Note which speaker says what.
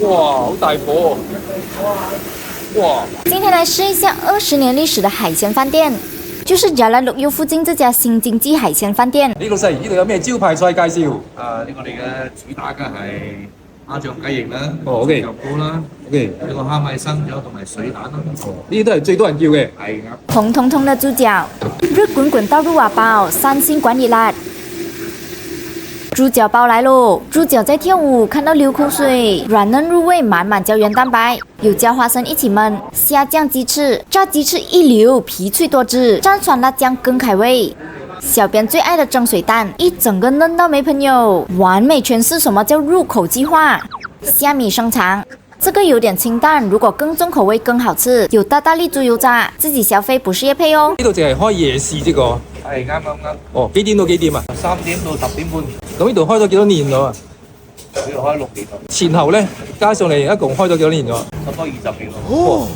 Speaker 1: 哇，好大火！哇！
Speaker 2: 今天来试一下20年历史的海鲜饭店，就是Jalan Luk Yu附近這家新經濟海鮮飯店。
Speaker 1: 李老細，呢度有咩招牌菜介紹？
Speaker 3: 我哋嘅主打嘅係蝦醬雞翼啦，
Speaker 1: 哦，OK，
Speaker 3: 油煲啦
Speaker 1: ，OK，
Speaker 3: 呢個蝦米生咗同埋水蛋啦。
Speaker 1: 呢啲都係最多人叫嘅。
Speaker 3: 係啱。
Speaker 2: 紅彤彤的豬腳，熱滾滾到入瓦包，3星管理辣。豬腳包來咯，豬腳在跳舞，看到流口水，軟嫩入味，滿滿膠原蛋白，有加花生一起燜。蝦醬雞翅，炸雞翅一流，皮脆多汁，蘸酸辣醬更開胃。小編最愛的蒸水蛋，一整個嫩到沒朋友，完美詮釋什麼叫入口即化。蝦米生腸，這個有點清淡，如果更重口味更好吃。有大大粒豬油炸，自己消費不是業配哦。
Speaker 1: 呢度淨係開夜市啫個。
Speaker 3: 係啱。
Speaker 1: 哦，幾點到幾點啊
Speaker 3: 3點到10點半。
Speaker 1: 咁呢度開咗幾多年咗啊？
Speaker 3: 呢度開6年啦，
Speaker 1: 前後咧加上嚟一共開咗幾多年咗？
Speaker 3: 差唔多20年咯。
Speaker 1: 哦。